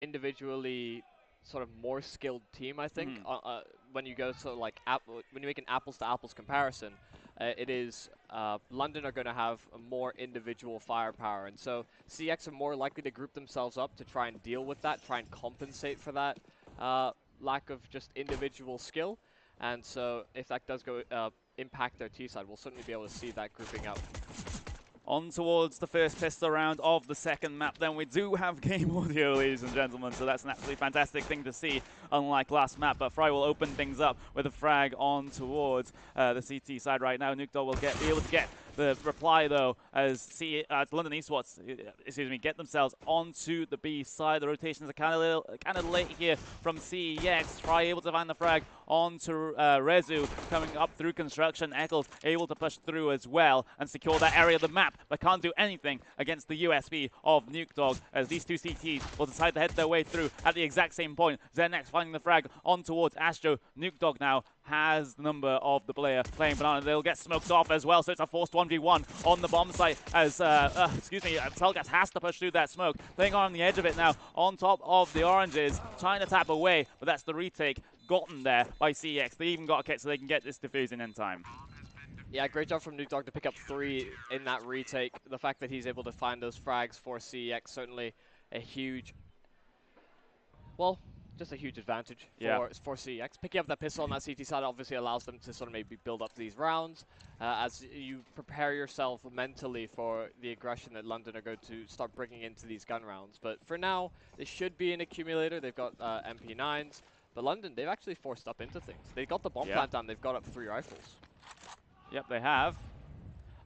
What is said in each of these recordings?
individually sort of more skilled team, I think. When you go to like when you make an apples to apples comparison, it is London are going to have a more individual firepower, and so CX are more likely to group themselves up to try and deal with that, try and compensate for that lack of just individual skill. And so if that does go impact their T side, we'll certainly be able to see that grouping up. On towards the first pistol round of the second map, then we do have game audio, ladies and gentlemen, so that's an absolutely fantastic thing to see, unlike last map. But Fry will open things up with a frag on towards the CT side right now. Nukdog will be able to get the reply, though, as London eSports, get themselves onto the B side. The rotations are kind of late here from CEX. Fry able to find the frag onto Rezu, coming up through construction. Eccles able to push through as well and secure that area of the map, but can't do anything against the USB of Nukdog, as these two CTs will decide to head their way through at the exact same point. ZenX finding the frag on towards Astro. Nukdog now has the number of the player playing Banana. They'll get smoked off as well, so it's a forced 1v1 on the bomb site as, Telgas has to push through that smoke. Playing on the edge of it now, on top of the oranges, trying to tap away, but that's the retake gotten there by CX. They even got a kit so they can get this diffusing in time. Yeah, great job from Nukdog to pick up 3 in that retake. The fact that he's able to find those frags for CX, certainly a huge, well, just a huge advantage for CX. Picking up that pistol on that CT side obviously allows them to sort of maybe build up these rounds as you prepare yourself mentally for the aggression that London are going to start bringing into these gun rounds. But for now, they should be an accumulator. They've got MP9s. But London, they've actually forced up into things. They got the bomb plant down. They've got up 3 rifles. Yep, they have.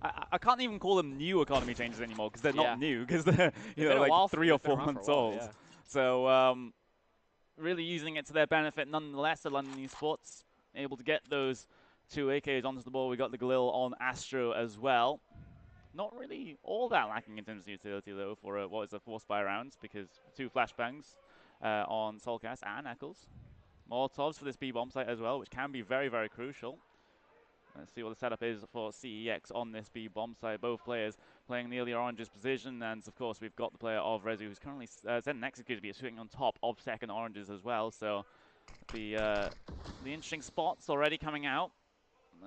I can't even call them new economy changes anymore because they're not new, because they're like 3 or 4 months old. Yeah. So really using it to their benefit nonetheless. The London eSports able to get those 2 AKs onto the ball. We got the Galil on Astro as well. Not really all that lacking in terms of utility though for what is a 4 spy rounds, because 2 flashbangs on Solcast and Eccles. Molotovs for this B bomb site as well, which can be very, very crucial. Let's see what the setup is for CEX on this B bomb site. Both players playing near the orange's position, and of course we've got the player of Rezu who's currently ZenX is going to be sitting on top of second oranges as well. So the interesting spots already coming out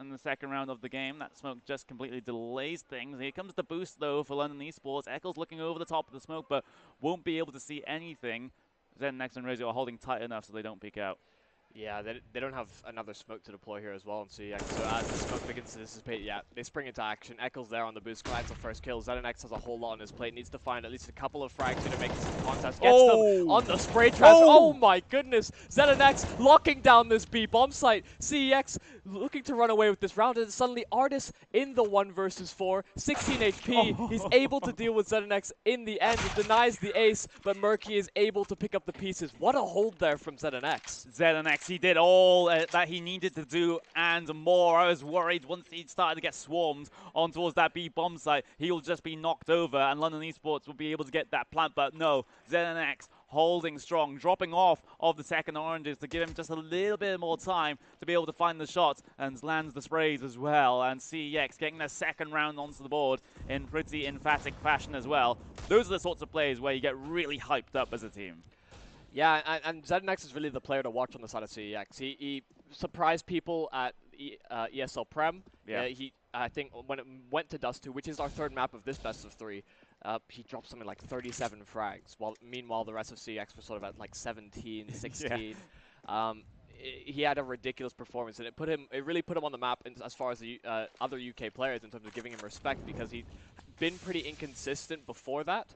in the second round of the game. That smoke just completely delays things. Here comes the boost though for London eSports. Eccles looking over the top of the smoke, but won't be able to see anything. ZenX and Rezu are holding tight enough so they don't peek out. Yeah, they don't have another smoke to deploy here as well on CX. So as the smoke begins to dissipate, they spring into action. Eccles there on the boost, collects the first kill. ZenX has a whole lot on his plate, needs to find at least a couple of frags here to make some contest. Gets them on the spray trash. Oh my goodness! ZenX locking down this B bomb site. CEX looking to run away with this round, and suddenly Artis in the 1 versus 4, 16 HP. He's able to deal with ZenX in the end. He denies the ace, but Murky is able to pick up the pieces. What a hold there from ZenX. He did all that he needed to do and more. I was worried once he started to get swarmed on towards that B bomb site, he'll just be knocked over and London eSports will be able to get that plant. But no, ZenX holding strong, dropping off of the second oranges to give him just a little bit more time to be able to find the shots, and lands the sprays as well. And CEX getting their second round onto the board in pretty emphatic fashion as well. Those are the sorts of plays where you get really hyped up as a team. Yeah, and ZenX is really the player to watch on the side of CEX. He surprised people at ESL Prem. Yeah. I think when it went to Dust 2, which is our 3rd map of this best of 3, he dropped something like 37 frags. Meanwhile, the rest of CEX was sort of at like 17, 16. He had a ridiculous performance, and it really put him on the map as far as the other UK players in terms of giving him respect, because he'd been pretty inconsistent before that.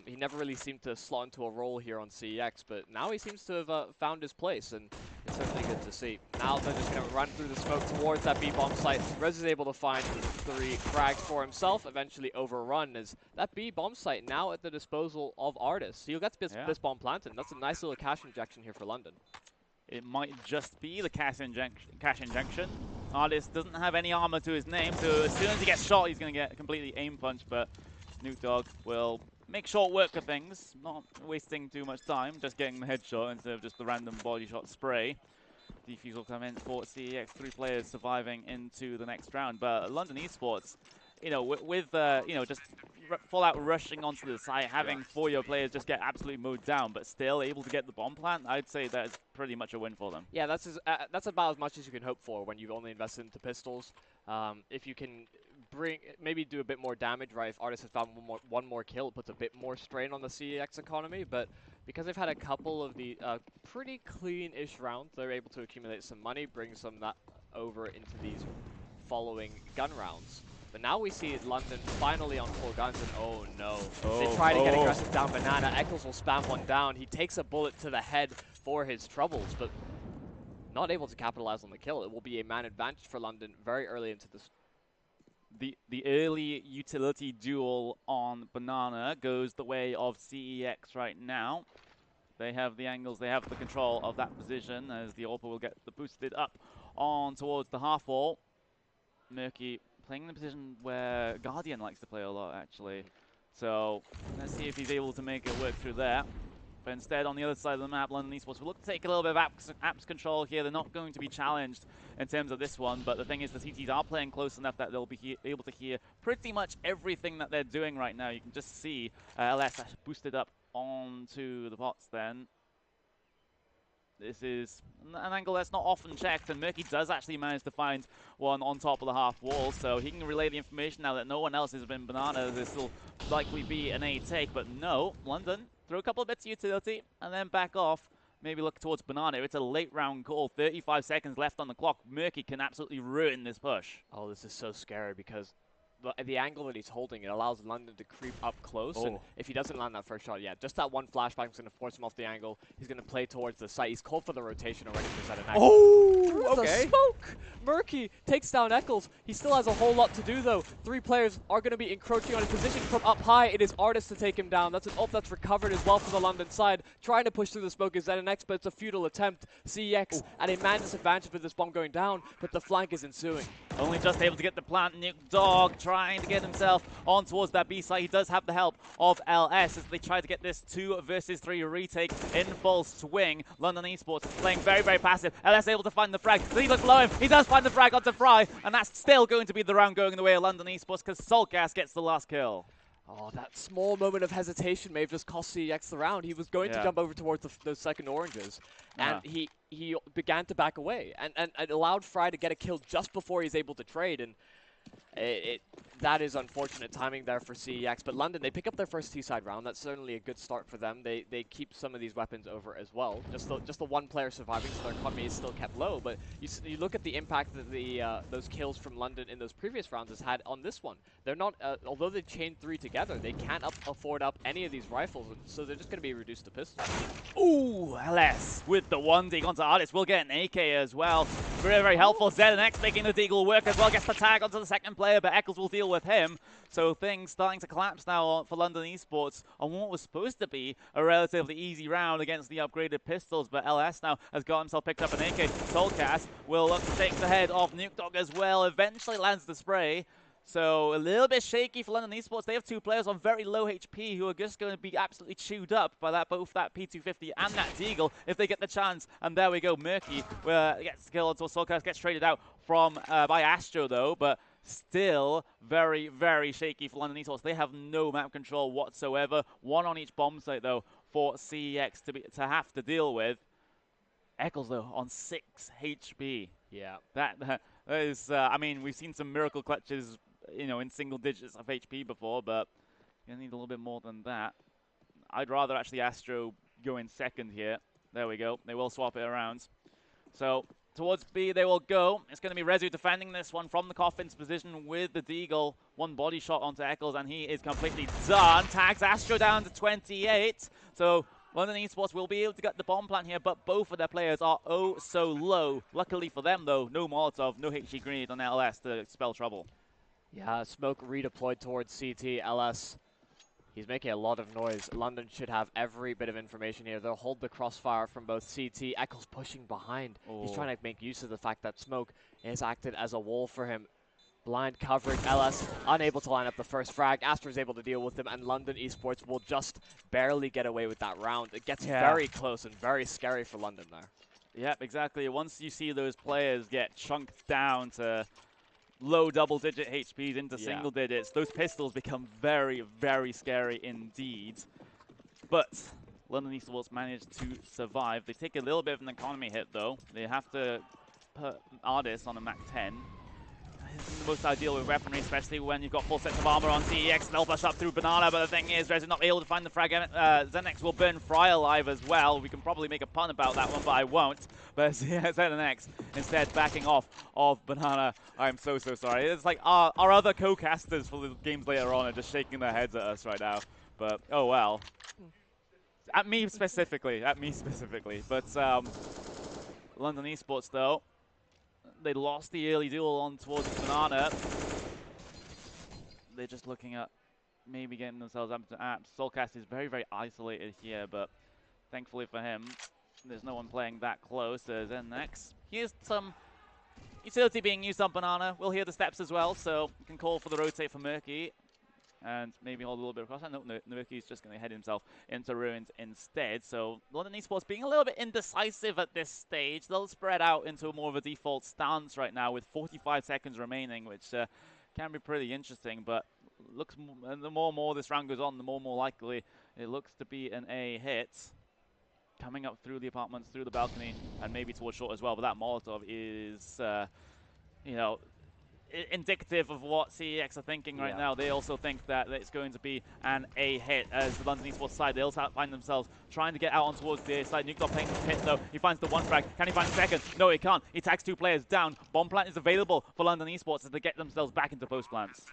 He never really seemed to slot into a role here on CEX, but now he seems to have found his place, and it's certainly good to see. Now they're just going to run through the smoke towards that B-bomb site. Rez is able to find 3 frags for himself, eventually overrun, as that B-bomb site now at the disposal of Artis. So you'll get this bomb planted, and that's a nice little cash injection here for London. It might just be the cash injection. Artis doesn't have any armor to his name, so as soon as he gets shot, he's going to get completely aim punched, but Nukdog will make short work of things, not wasting too much time, just getting the headshot instead of just the random body shot spray. Defuse will come in for CEX, 3 players surviving into the next round, but London eSports, with just full out rushing onto the site, having 4 of your players just get absolutely mowed down, but still able to get the bomb plant, I'd say that's pretty much a win for them. Yeah, that's about as much as you can hope for when you've only invested into pistols. If you can maybe do a bit more damage, right? If Artist has found one more kill, it puts a bit more strain on the CEX economy, but because they've had a couple of the pretty clean-ish rounds, they're able to accumulate some money, bring some of that over into these following gun rounds. But now we see London finally on 4 guns, and oh no. They try to get aggressive down Banana. Eccles will spam one down. He takes a bullet to the head for his troubles, but not able to capitalize on the kill. It will be a man advantage for London very early into this. The early utility duel on Banana goes the way of CEX right now. They have the angles, they have the control of that position as the AWPer will get the boosted up on towards the half wall. Murky playing in the position where Guardian likes to play a lot, actually. So let's see if he's able to make it work through there. But instead, on the other side of the map, London eSports will look to take a little bit of apps control here. They're not going to be challenged in terms of this one, but the thing is the CTs are playing close enough that they'll be able to hear pretty much everything that they're doing right now. You can just see LS boosted up onto the pots then. This is an angle that's not often checked, and Murky does actually manage to find one on top of the half wall, so he can relay the information now that no one else has been Banana. This will likely be an A take, but no, London throw a couple of bits of utility and then back off. Maybe look towards Banana. It's a late round call, 35 seconds left on the clock. Murky can absolutely ruin this push. Oh, this is so scary because the angle that he's holding, it allows London to creep up close, and if he doesn't land that first shot, just that one flashbang is going to force him off the angle. He's going to play towards the site. He's called for the rotation already for set of next. Oh, okay. The smoke! Murky takes down Eccles. He still has a whole lot to do, though. 3 players are going to be encroaching on his position from up high. It is Artist to take him down. That's an ult that's recovered as well from the London side. Trying to push through the smoke is ZNX, but it's a futile attempt. CEX at a man disadvantage with this bomb going down, but the flank is ensuing. Only just able to get the plant. Nuke Dog trying to get himself on towards that B side. He does have the help of LS as they try to get this 2 versus 3 retake in full swing. London eSports playing very, very passive. LS able to find the frag. Does he look below him? He does find the frag onto Fry, and that's still going to be the round going in the way of London eSports because Solgas gets the last kill. Oh, that small moment of hesitation may have just cost CEX the round. He was going to jump over towards those second oranges, and he began to back away, and it allowed Fry to get a kill just before he's able to trade, and that is unfortunate timing there for CEX. But London, they pick up their first T-side round. That's certainly a good start for them. They keep some of these weapons over as well. Just the one player surviving, so their economy is still kept low. But you look at the impact that those kills from London in those previous rounds has had on this one. They're not, although they chained 3 together, they can't afford up any of these rifles, so they're just going to be reduced to pistols. Ooh, LS with the 1 dig onto Artist. We'll get an AK as well. Very, very helpful. ZNX making the deagle work as well. Gets the tag onto the second player, but Eccles will deal with him. So things starting to collapse now for London eSports on what was supposed to be a relatively easy round against the upgraded pistols, but LS now has got himself picked up an AK. Soulcast will look to take the head off Nuke Dog as well. Eventually lands the spray. So a little bit shaky for London eSports. They have 2 players on very low HP who are just going to be absolutely chewed up by both that P250 and that Deagle if they get the chance. And there we go, Murky gets killed until Soulcast gets traded out from by Astro though, but still very, very shaky for London eSports. They have no map control whatsoever. 1 on each bomb site though for CEX to have to deal with. Eccles though on 6 HP. Yeah, that is. I mean, we've seen some miracle clutches, in single digits of HP before, but you need a little bit more than that. I'd rather actually Astro go in second here. There we go. They will swap it around. So towards B they will go. It's going to be Rezu defending this one from the coffin's position with the Deagle. 1 body shot onto Eccles, and he is completely done. Tags Astro down to 28. So London eSports will be able to get the bomb plant here, but both of their players are oh so low. Luckily for them, though, no Molotov, no HE grenade on LS to spell trouble. Yeah, smoke redeployed towards CT. LS, he's making a lot of noise. London should have every bit of information here. They'll hold the crossfire from both CT. Eccles pushing behind. He's trying to make use of the fact that smoke has acted as a wall for him. Blind coverage. LS unable to line up the first frag. Astra is able to deal with him, and London eSports will just barely get away with that round. It gets very close and very scary for London there. Yep, exactly. Once you see those players get chunked down to low double-digit HPs into Yeah. single digits, those pistols become very, very scary indeed. But London eSports managed to survive. They take a little bit of an economy hit, though. They have to put Ardis on a Mach 10. Isn't the most ideal with weaponry, especially when you've got full sets of armor on CEX. They'll push up through Banana, but the thing is, Rez is not able to find the frag. ZenX will burn Fry alive as well. We can probably make a pun about that one, but I won't. But ZenX instead backing off of Banana. I'm so sorry. It's like our other co-casters for the games later on are just shaking their heads at us right now. But, oh well. At me specifically. But London eSports, though, they lost the early duel on towards Banana. They're just looking at maybe getting themselves up to apps. Soulcast is very, very isolated here, but thankfully for him, there's no one playing that close. There's NX. Here's some utility being used on Banana. We'll hear the steps as well, so you can call for the rotate for Murky. And maybe hold a little bit across. I know Murky's just going to head himself into Ruins instead. So London eSports being a little bit indecisive at this stage. They'll spread out into more of a default stance right now with 45 seconds remaining, which can be pretty interesting. But looks the more and more this round goes on, the more and more likely it looks to be an A hit. Coming up through the apartments, through the balcony, and maybe towards short as well. But that Molotov is, you know, indicative of what CEX are thinking right now. They also think that it's going to be an A hit as the London eSports side. They'll find themselves trying to get out on towards the A side. Nukedog playing the hit though. He finds the one frag. Can he find the second? No, he can't. He tags 2 players down. Bomb plant is available for London eSports as they get themselves back into post plants.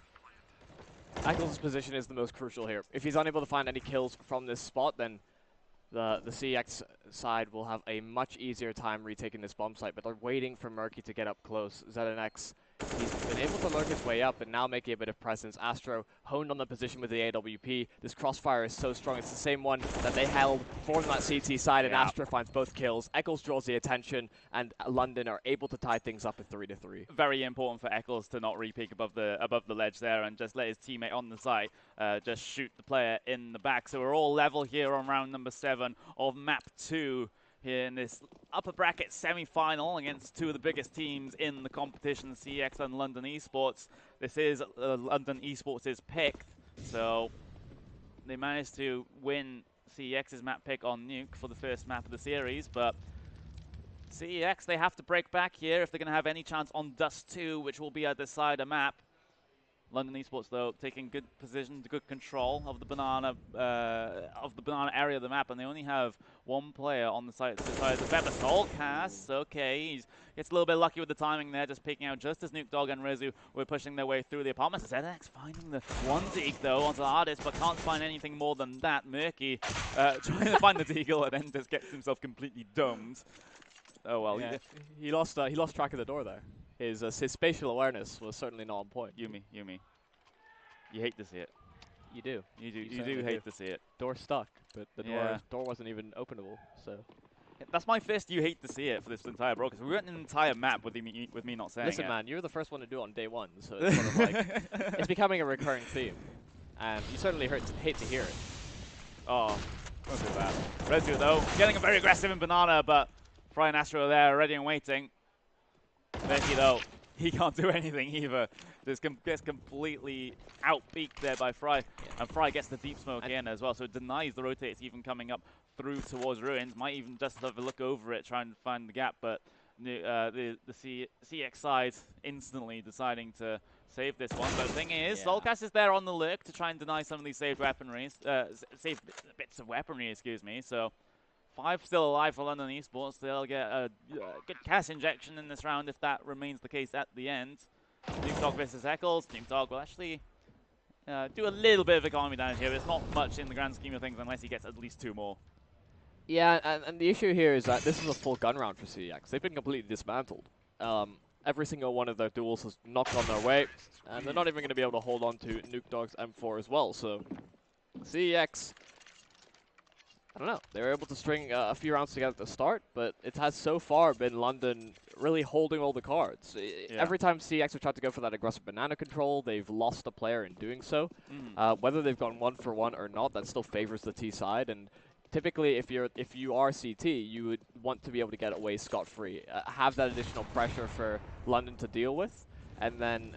Eccles' position is the most crucial here. If he's unable to find any kills from this spot, then the CX side will have a much easier time retaking this bomb site, but they're waiting for Murky to get up close. ZNX, he's been able to lurk his way up and now making a bit of presence. Astro honed on the position with the AWP. This crossfire is so strong. It's the same one that they held from that CT side, and Astro finds both kills. Eccles draws the attention, and London are able to tie things up at 3-3. Very important for Eccles to not re-peek above the ledge there and just let his teammate on the side just shoot the player in the back. So we're all level here on round number 7 of map 2. Here in this upper bracket semi-final against 2 of the biggest teams in the competition, CX and London eSports. This is London eSports' pick, so they managed to win CEX's map pick on Nuke for the first map of the series, but CEX, they have to break back here if they're going to have any chance on Dust 2, which will be a decider map. London eSports, though, taking good position, good control of the banana area of the map, and they only have 1 player on the side. The Pepper Soulcast, okay, he gets a little bit lucky with the timing there, just peeking out just as Nukedog and Rezu were pushing their way through the apartments. ZX finding the 1 Zeke, though, onto the Artist, but can't find anything more than that. Murky trying to find the Deagle and then just gets himself completely domed. Oh well, yeah. he lost track of the door there. His spatial awareness was certainly not on point. Yumi, you hate to see it. You do. You do hate to see it. Door stuck, but the door wasn't even openable. So that's my first you hate to see it for this entire broadcast. We went an entire map with me not saying Listen, it. man, you were the first one to do it on day 1, so it's sort of like it's becoming a recurring theme, and you certainly hate to hear it. Oh, don't do that. Rezu though, getting very aggressive in Banana, but Fry and Astro are there, ready and waiting. Becky though, he can't do anything either. Just gets completely outpeaked there by Fry, and Fry gets the deep smoke in as well, so it denies the rotates even coming up through towards Ruins. Might even just have a look over it, trying to find the gap, but the CX side instantly deciding to save this one. But the thing is, Soulcast is there on the lurk to try and deny some of these saved weaponry, saved bits of weaponry, excuse me. So 5 still alive for London eSports. They'll get a good cash injection in this round if that remains the case at the end. Nukedog versus Eccles. Nukedog will actually do a little bit of economy down here, but it's not much in the grand scheme of things unless he gets at least 2 more. Yeah, and the issue here is that this is a full gun round for CX. They've been completely dismantled. Every single one of their duels has knocked on their way, and they're not even going to be able to hold on to Nukedog's M4 as well. So CX, I don't know. They were able to string a few rounds together at the start, but it has so far been London really holding all the cards. Every time CX have tried to go for that aggressive banana control, they've lost a player in doing so. Whether they've gone 1-for-1 or not, that still favors the T side. And typically, if you are CT, you would want to be able to get away scot-free, have that additional pressure for London to deal with. and then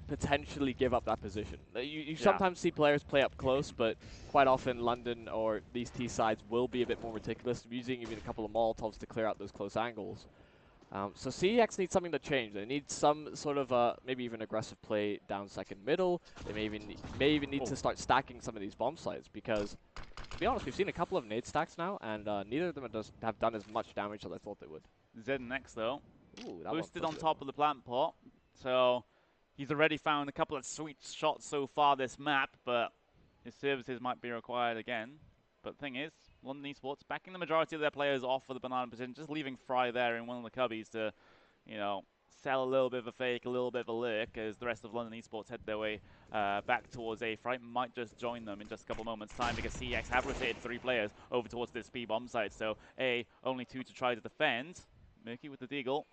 potentially give up that position. You Yeah. sometimes see players play up close, but quite often London or these T sides will be a bit more meticulous, using even a couple of Molotovs to clear out those close angles. So CEX needs something to change. They need some sort of maybe even aggressive play down second middle. They may even need to start stacking some of these bomb sites, because to be honest, we've seen a couple of nade stacks now, and neither of them have done as much damage as I thought they would. ZNX though, Ooh, boosted on top of the plant pot, so he's already found a couple of sweet shots so far this map, but his services might be required again. But the thing is, London eSports backing the majority of their players off for the banana position, just leaving Fry there in one of the cubbies to, you know, sell a little bit of a fake, a little bit of a lurk, as the rest of London eSports head their way back towards A. Fry might just join them in just a couple moments' time, because CeX have rotated 3 players over towards this B bomb site. So A, only 2 to try to defend. Murky with the deagle,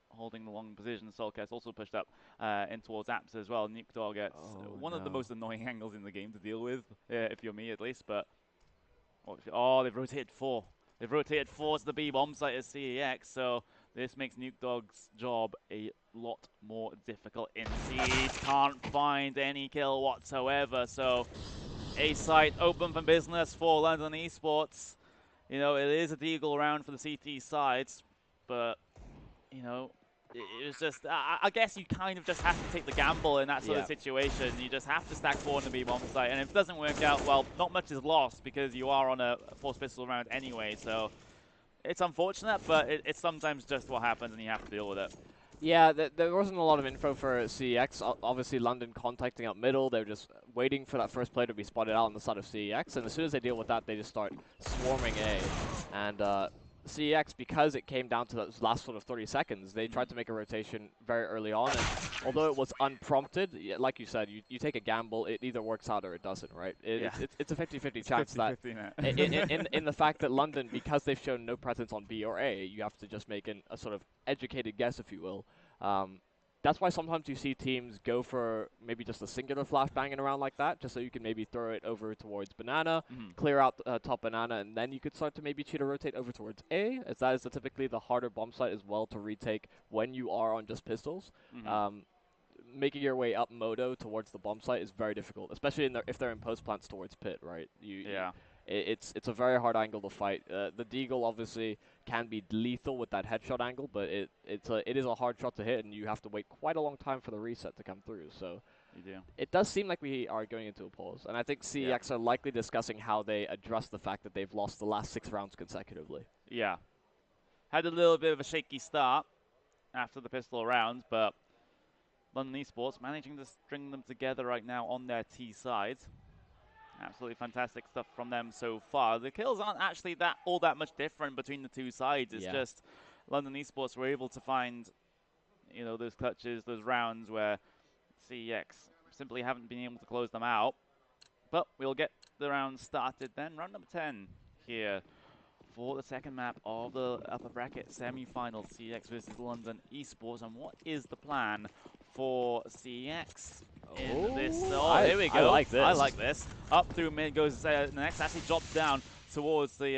holding the long position. Solcast also pushed up in towards Apps as well. Nuke Dog gets one of the most annoying angles in the game to deal with, if you're me at least. But oh, they've rotated 4. They've rotated 4 to the B bomb site as CEX, so this makes Nuke Dog's job a lot more difficult in Siege. Can't find any kill whatsoever, so A site open for business for London eSports. You know, it is a deagle round for the CT sides, but, you know, it was just, I guess you kind of just have to take the gamble in that sort of situation. You just have to stack 4 on the B bomb site, and if it doesn't work out, well, not much is lost, because you are on a force pistol round anyway, so it's unfortunate, but it's sometimes just what happens, and you have to deal with it. Yeah, there wasn't a lot of info for CEX. Obviously, London contacting up middle. They were just waiting for that first player to be spotted out on the side of CEX, and as soon as they deal with that, they just start swarming A. And CEX, because it came down to those last sort of 30 seconds, they tried to make a rotation very early on, and although it was unprompted, like you said, you take a gamble, it either works out or it doesn't, right? It's a 50-50 chance 50 that in the fact that London, because they've shown no presence on B or A, you have to just make a sort of educated guess, if you will. That's why sometimes you see teams go for maybe just a singular flash banging around like that, just so you can maybe throw it over towards banana, clear out top banana, and then you could start to maybe cheat or rotate over towards A, as that is typically the harder bomb site as well to retake when you are on just pistols. Making your way up Modo towards the bomb site is very difficult, especially if they're in post plants towards pit, right? It's a very hard angle to fight. The deagle obviously can be lethal with that headshot angle, but it is a hard shot to hit, and you have to wait quite a long time for the reset to come through. So it does seem like we are going into a pause, and I think CEX are likely discussing how they address the fact that they've lost the last 6 rounds consecutively. Yeah. Had a little bit of a shaky start after the pistol rounds, but London eSports managing to string them together right now on their T side. Absolutely fantastic stuff from them so far. The kills aren't actually all that much different between the two sides. It's just London eSports were able to find, you know, those clutches, those rounds where CEX simply haven't been able to close them out. But we'll get the round started then. Round number 10 here for the second map of the upper bracket semi-final, CEX versus London eSports. And what is the plan for CEX in this? Oh, here we go. I like this. Up through mid goes next. Actually drops down towards the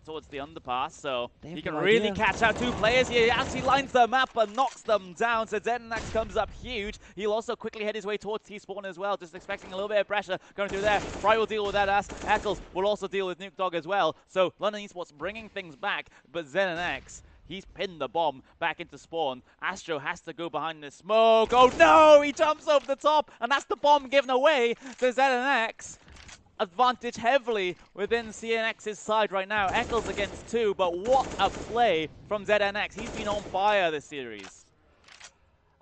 underpass, so he can really catch out 2 players. He actually lines them up and knocks them down. So ZenNax comes up huge. He'll also quickly head his way towards T-Spawn as well, just expecting a little bit of pressure going through there. Fry will deal with that as Eccles will also deal with Nuke Dog as well. So London eSports bringing things back, but ZenNax, he's pinned the bomb back into spawn. Astro has to go behind the smoke. Oh no, he jumps over the top, and that's the bomb given away to ZNX. Advantage heavily within CNX's side right now. Eccles against 2, but what a play from ZNX. He's been on fire this series.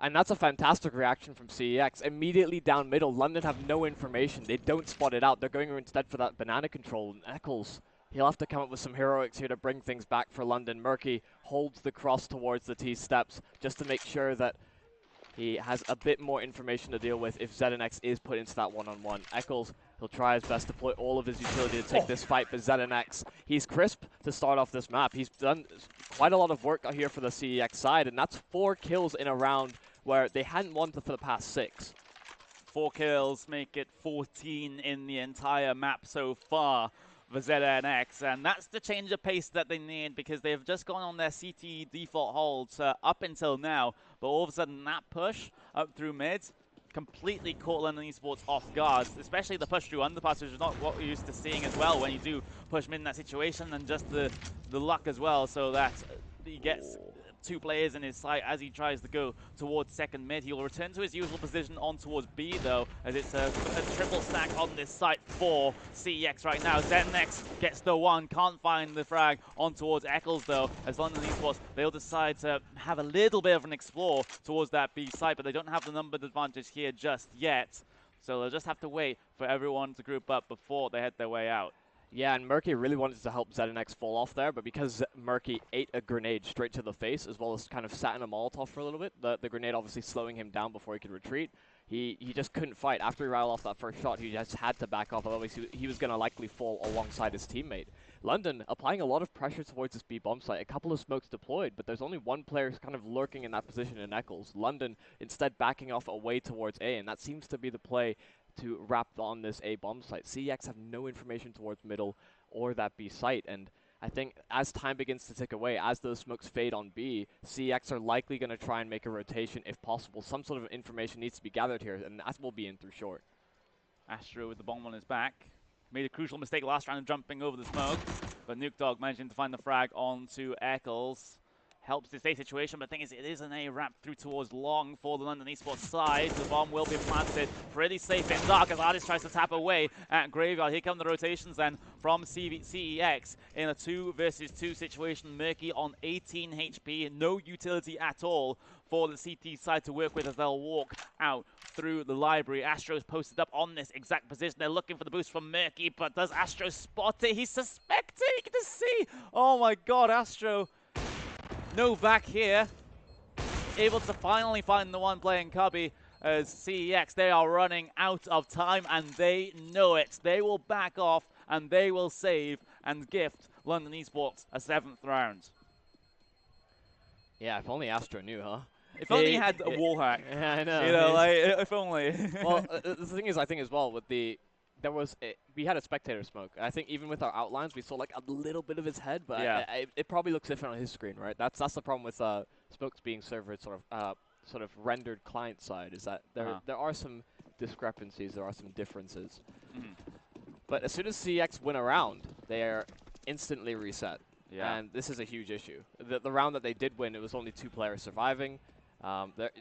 And that's a fantastic reaction from CEX. Immediately down middle, London have no information. They don't spot it out. They're going instead for that banana control. And Eccles, he'll have to come up with some heroics here to bring things back for London. Murky holds the cross towards the T-steps just to make sure that he has a bit more information to deal with if ZNX is put into that one-on-one. Eccles, he'll try his best to deploy all of his utility to take this fight, but ZNX, he's crisp to start off this map. He's done quite a lot of work here for the CEX side, and that's 4 kills in a round where they hadn't won for the past 6. 4 kills make it 14 in the entire map so far for ZNX, and that's the change of pace that they need because they've just gone on their CT default holds up until now, but all of a sudden that push up through mid completely caught London eSports off guard, especially the push through underpass, which is not what we're used to seeing as well when you do push mid in that situation, and just the luck as well, so that he gets 2 players in his sight as he tries to go towards second mid. He'll return to his usual position on towards B though, as it's a triple stack on this site for CEX right now. ZenX gets the 1, can't find the frag on towards Eccles though, as London eSports, they'll decide to have a little bit of an explore towards that B site, but they don't have the numbered advantage here just yet. So they'll just have to wait for everyone to group up before they head their way out. Yeah, and Murky really wanted to help ZNX fall off there, but because Murky ate a grenade straight to the face, as well as kind of sat in a Molotov for a little bit, the grenade obviously slowing him down before he could retreat, he just couldn't fight. After he rattled off that first shot, he just had to back off, otherwise he was going to likely fall alongside his teammate. London applying a lot of pressure towards this B bomb site. A couple of smokes deployed, but there's only one player kind of lurking in that position in Eccles. London instead backing off away towards A, and that seems to be the play to wrap on this A bomb site. CEX have no information towards middle or that B site, and I think as time begins to tick away, as those smokes fade on B, CEX are likely going to try and make a rotation if possible. Some sort of information needs to be gathered here, and that will be in through short. Astro with the bomb on his back. Made a crucial mistake last round of jumping over the smoke, but Nuke Dog managing to find the frag onto Eccles. Helps this A situation, but the thing is, it is an A wrap through towards long for the London eSports side. The bomb will be planted pretty safe in dark as Artist tries to tap away at Graveyard. Here come the rotations then from CEX in a 2 versus 2 situation. Murky on 18 HP, no utility at all for the CT side to work with as they'll walk out through the library. Astro's posted up on this exact position. They're looking for the boost from Murky, but does Astro spot it? He's suspecting to see. Oh my god, Astro. No back here, able to finally find the one playing Cubby as CEX. They are running out of time and they know it. They will back off and they will save and gift London eSports a 7th round. Yeah, if only Astro knew, huh? If only he had a wall hack. Yeah, I know. You know, like, if only. Well, the thing is, I think as well, with we had a spectator smoke. I think even with our outlines, we saw like a little bit of his head, but yeah. it probably looks different on his screen, right? That's the problem with smokes being server sort of rendered client side, is that there are some discrepancies, there are some differences. But as soon as CX win a round, they are instantly reset. Yeah. And this is a huge issue. The round that they did win, it was only 2 players surviving.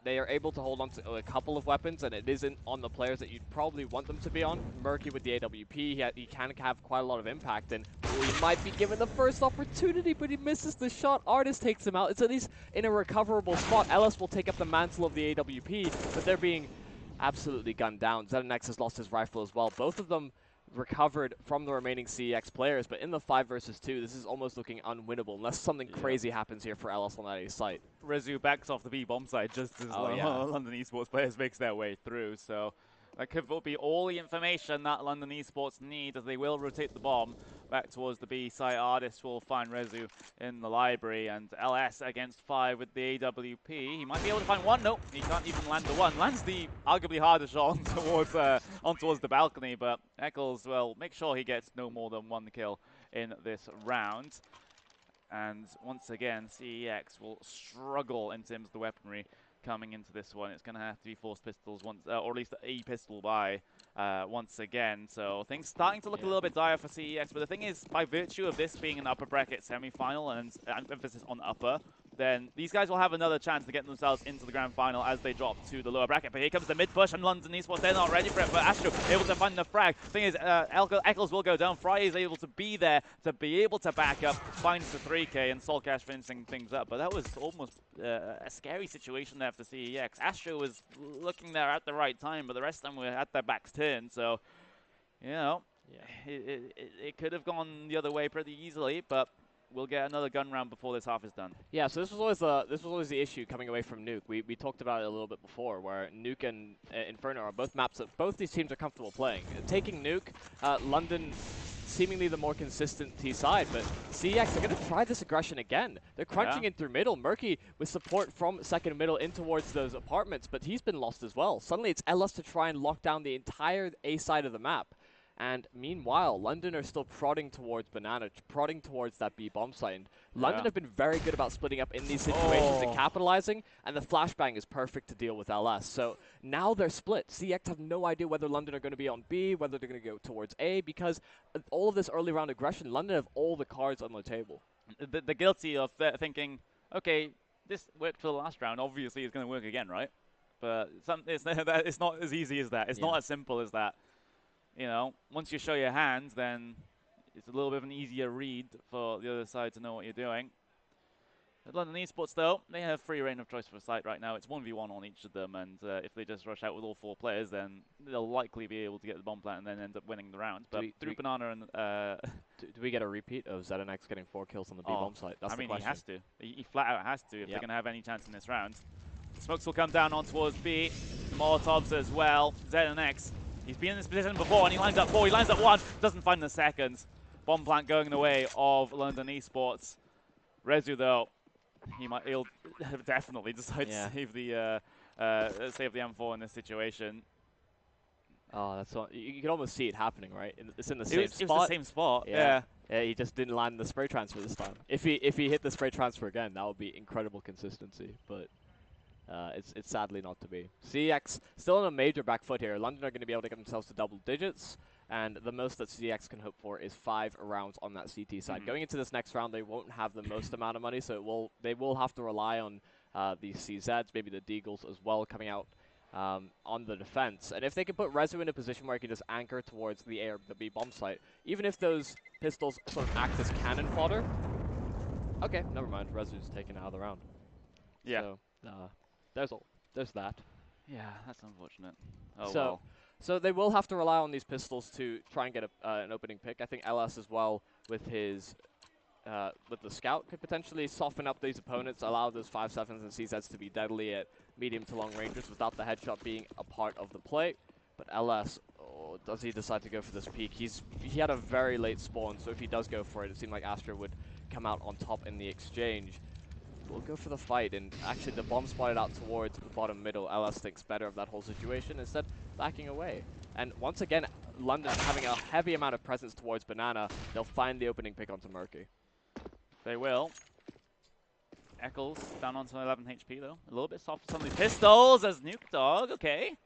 They are able to hold on to a couple of weapons, and it isn't on the players that you'd probably want them to be on. Murky with the AWP, he can have quite a lot of impact, and he might be given the first opportunity, but he misses the shot. Artist takes him out. It's at least in a recoverable spot. Ellis will take up the mantle of the AWP, but they're being absolutely gunned down. ZenX has lost his rifle as well. Both of them recovered from the remaining CEX players, but in the 5 versus 2, this is almost looking unwinnable unless something crazy happens here for Ellis on that A site. Rezu backs off the B bomb site just as London eSports players makes their way through, so that could be all the information that London eSports need as they will rotate the bomb back towards the B site. Artist will find Rezu in the library, and LS against 5 with the AWP. He might be able to find 1. Nope, he can't even land the 1. Lands the arguably harder shot on towards the balcony, but Eccles will make sure he gets no more than 1 kill in this round. And once again, CEX will struggle in terms of the weaponry coming into this one. It's going to have to be forced pistols once, or at least a pistol by once again. So things starting to look a little bit dire for CEX. But the thing is, by virtue of this being an upper bracket semi-final and emphasis on upper, then these guys will have another chance to get themselves into the grand final as they drop to the lower bracket. But here comes the mid push, and London eSports, they're not ready for it. But Astro able to find the frag. Thing is, Eccles will go down. Fry is able to be there to be able to back up, finds the 3K, and Solcash finishing things up. But that was almost a scary situation there for CEX. Astro was looking there at the right time, but the rest of them were at their backs turned. So, you know, it could have gone the other way pretty easily, but we'll get another gun round before this half is done. Yeah, so this was always the issue coming away from Nuke. We talked about it a little bit before, where Nuke and Inferno are both maps that both these teams are comfortable playing. Taking Nuke, London seemingly the more consistent T side, but CEX, they're going to try this aggression again. They're crunching in through middle. Murky with support from second middle in towards those apartments, but he's been lost as well. Suddenly it's Ellis to try and lock down the entire A side of the map. And meanwhile, London are still prodding towards Banana, prodding towards that B bomb site. And London have been very good about splitting up in these situations and capitalizing, and the flashbang is perfect to deal with LS. So now they're split. CeX have no idea whether London are going to be on B, whether they're going to go towards A, because all of this early round aggression, London have all the cards on the table. They're guilty of thinking, okay, this worked for the last round, obviously it's going to work again, right? But it's not as easy as that. It's not as simple as that. You know, once you show your hands, then it's a little bit of an easier read for the other side to know what you're doing. At London eSports, though, they have free reign of choice for site right now. It's 1v1 on each of them, and if they just rush out with all 4 players, then they'll likely be able to get the bomb plant and then end up winning the round. But through Banana and... do we get a repeat of ZNX getting 4 kills on the B bomb site? That's the question. He has to. He flat out has to if they're going to have any chance in this round. Smokes will come down on towards B. Molotovs as well. ZNX. He's been in this position before, and he lines up 4, he lines up 1, doesn't find the second. Bomb plant going the way of London eSports. Rezu, though, he'll definitely decide to save the M4 in this situation. Oh, that's all, you can almost see it happening, right? It's in the same spot. It was the same spot, yeah. Yeah, he just didn't land the spray transfer this time. If he hit the spray transfer again, that would be incredible consistency, but... it's sadly not to be. CeX still on a major back foot here. London are going to be able to get themselves to double digits, and the most that CeX can hope for is 5 rounds on that CT side. Going into this next round, they won't have the most amount of money, so they will have to rely on the CZs, maybe the Deagles as well, coming out on the defense. And if they can put Rezu in a position where he can just anchor towards the A or the B bomb site, even if those pistols sort of act as cannon fodder. Okay, never mind. Rezu's taken out of the round. Yeah. So, there's that. Yeah, that's unfortunate. So they will have to rely on these pistols to try and get an opening pick. I think LS as well with his with the scout could potentially soften up these opponents, allow those 5.7s and CZs to be deadly at medium to long ranges without the headshot being a part of the play. But LS, does he decide to go for this peek? He had a very late spawn, so if he does go for it, it seemed like Astra would come out on top in the exchange. We'll go for the fight, and actually the bomb spotted out towards the bottom middle. LS thinks better of that whole situation, instead backing away. And once again, London having a heavy amount of presence towards Banana, they'll find the opening pick onto Murky. They will. Eccles down onto 11 HP though. A little bit soft for some of these pistols as Nuke Dog, okay.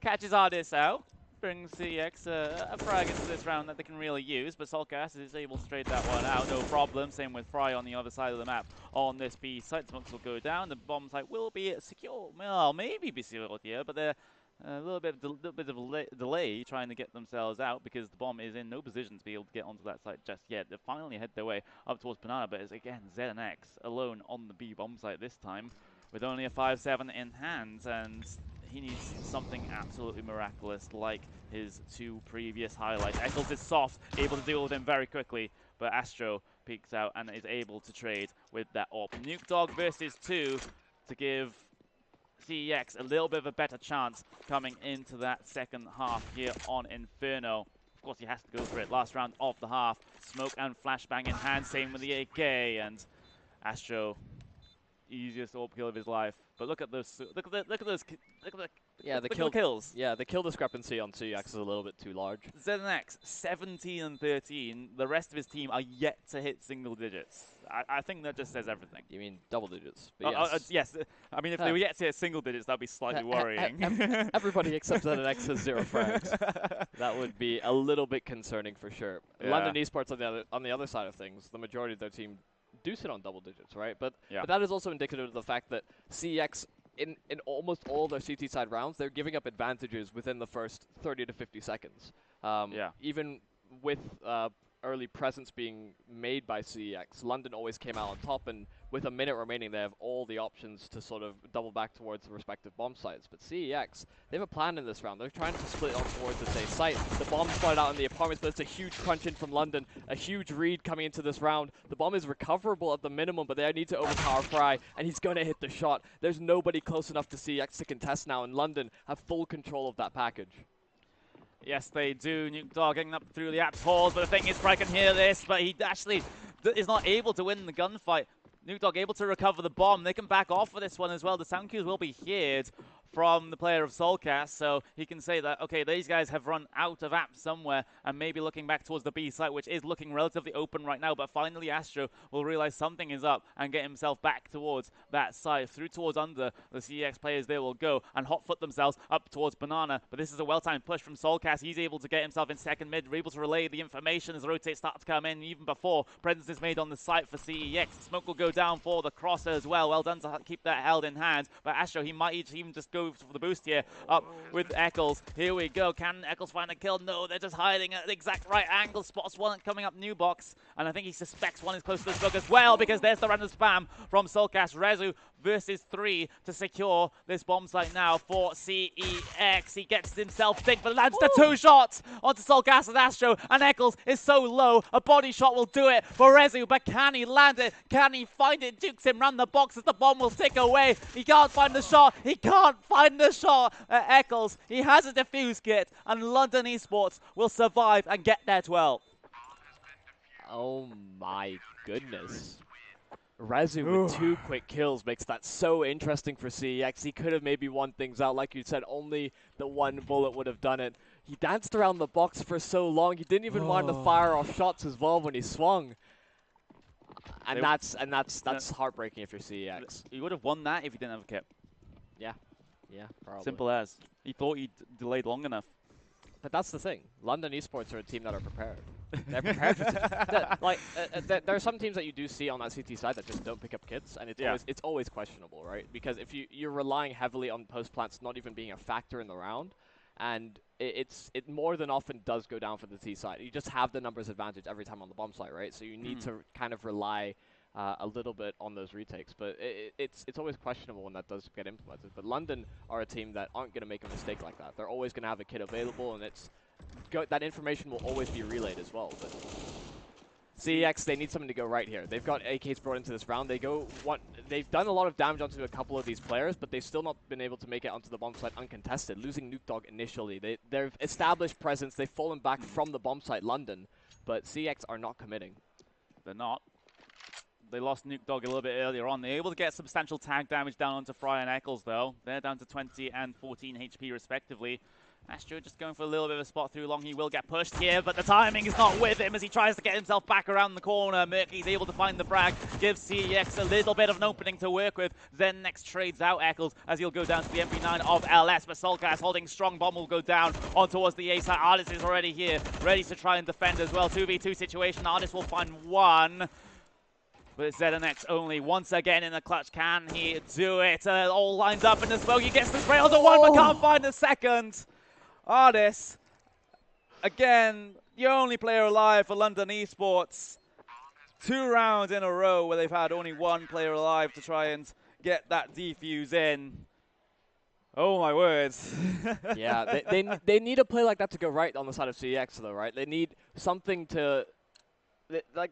Catches Ardis out. Brings CeX a frag into this round that they can really use, but Solcast is able to trade that one out, no problem. Same with Fry on the other side of the map. On this B site, smokes will go down. The bomb site will be secure. Well, maybe be secured here, but they're a little bit of delay trying to get themselves out because the bomb is in no position to be able to get onto that site just yet. They finally head their way up towards Banana, but it's again ZNX alone on the B bomb site this time with only a 5.7 in hand, and he needs something absolutely miraculous like his 2 previous highlights. Eccles is soft, able to deal with him very quickly, but Astro peeks out and is able to trade with that AWP. Nuke Dog versus 2 to give CeX a little bit of a better chance coming into that second half here on Inferno. Of course, he has to go for it. Last round of the half. Smoke and flashbang in hand, same with the AK, and Astro, easiest AWP kill of his life. But look at those, look at the kills. Yeah, the kill discrepancy on CeX is a little bit too large. ZNX 17 and 13. The rest of his team are yet to hit single digits. I think that just says everything. You mean double digits? But yes. Yes. I mean, if they were yet to hit single digits, that'd be slightly worrying. Everybody except ZNX has 0 frags. That would be a little bit concerning for sure. Yeah. London eSports on the other side of things, the majority of their team do sit on double digits, right? But that is also indicative of the fact that CeX, in almost all their CT side rounds, they're giving up advantages within the first 30 to 50 seconds. Even with early presence being made by CeX, London always came out on top, and with a minute remaining, they have all the options to sort of double back towards the respective bomb sites. But CeX, they have a plan in this round. They're trying to split on towards the safe site. The bomb spotted out in the apartments, but it's a huge crunch in from London. A huge read coming into this round. The bomb is recoverable at the minimum, but they need to overpower Fry, and he's going to hit the shot. There's nobody close enough to CeX to contest now, and London have full control of that package. Yes, they do. Nuke Dog getting up through the apps halls, but the thing is, Fry can hear this, but he actually is not able to win the gunfight. Nuke Dog able to recover the bomb. They can back off for this one as well. The sound cues will be heard from the player of Soulcast, so he can say that, okay, these guys have run out of apps somewhere and maybe looking back towards the B site, which is looking relatively open right now, but finally Astro will realize something is up and get himself back towards that site. Through towards under, the CeX players there will go and hotfoot themselves up towards Banana, but this is a well-timed push from Soulcast. He's able to get himself in second mid, able to relay the information as rotates start to come in even before presence is made on the site for CEX. Smoke will go down for the crosser as well. Well done to keep that held in hand, but Astro, he might even just go for the boost here, up with Eccles. Here we go. Can Eccles find a kill? No, they're just hiding at the exact right angle. Spots one coming up new box, and I think he suspects one is close to the smoke as well, because there's the random spam from Soulcast. Rezu versus 3 to secure this bomb site now for CEX. He gets himself thick, but lands the 2 shots onto Soulcast and Astro, and Eccles is so low, a body shot will do it for Rezu, but can he land it? Can he find it? Dukes him round the box as the bomb will tick away. He can't find the shot. He can't find the shot. Eccles, he has a defuse kit, and London eSports will survive and get there 12. Oh my goodness. Rezu with 2 quick kills makes that so interesting for CEX. He could have maybe won things out. Like you said, only the 1 bullet would have done it. He danced around the box for so long. He didn't even want to fire off shots as well when he swung. And that's heartbreaking if you're CEX. He would have won that if he didn't have a kit. Yeah, probably. Simple as. He thought he delayed long enough. But that's the thing. London eSports are a team that are prepared. They're prepared for there are some teams that you do see on that CT side that just don't pick up kits, and it's always questionable, right? Because if you're relying heavily on post plants not even being a factor in the round, and it more than often does go down for the T side. You just have the numbers advantage every time on the bomb site, right? So you need to kind of rely a little bit on those retakes, but it's always questionable when that does get implemented. But London are a team that aren't going to make a mistake like that. They're always going to have a kit available, and that information will always be relayed as well. But CEX, they need something to go right here. They've got AKs brought into this round. They've done a lot of damage onto a couple of these players, but they've still not been able to make it onto the bomb site uncontested, losing Nuke Dog initially. They've established presence. They've fallen back from the bomb site London, but CEX are not committing. They're not. They lost Nuke Dog a little bit earlier on. They're able to get substantial tag damage down onto Fry and Eccles, though. They're down to 20 and 14 HP, respectively. Astro just going for a little bit of a spot through long. He will get pushed here, but the timing is not with him as he tries to get himself back around the corner. Murky's able to find the frag, gives CEX a little bit of an opening to work with. Then next trades out Eccles as he'll go down to the MP9 of LS, but Soulcast holding strong. Bomb will go down on towards the A side. Artist is already here, ready to try and defend as well. 2v2 situation. Artist will find one. But it's ZNX only once again in the clutch. Can he do it? All lines up in the smoke. He gets the spray onto one, but can't find the second. Artist, again, the only player alive for London eSports. 2 rounds in a row where they've had only 1 player alive to try and get that defuse in. Oh my words. Yeah, they need a play like that to go right on the side of CEX though, right? They need something to...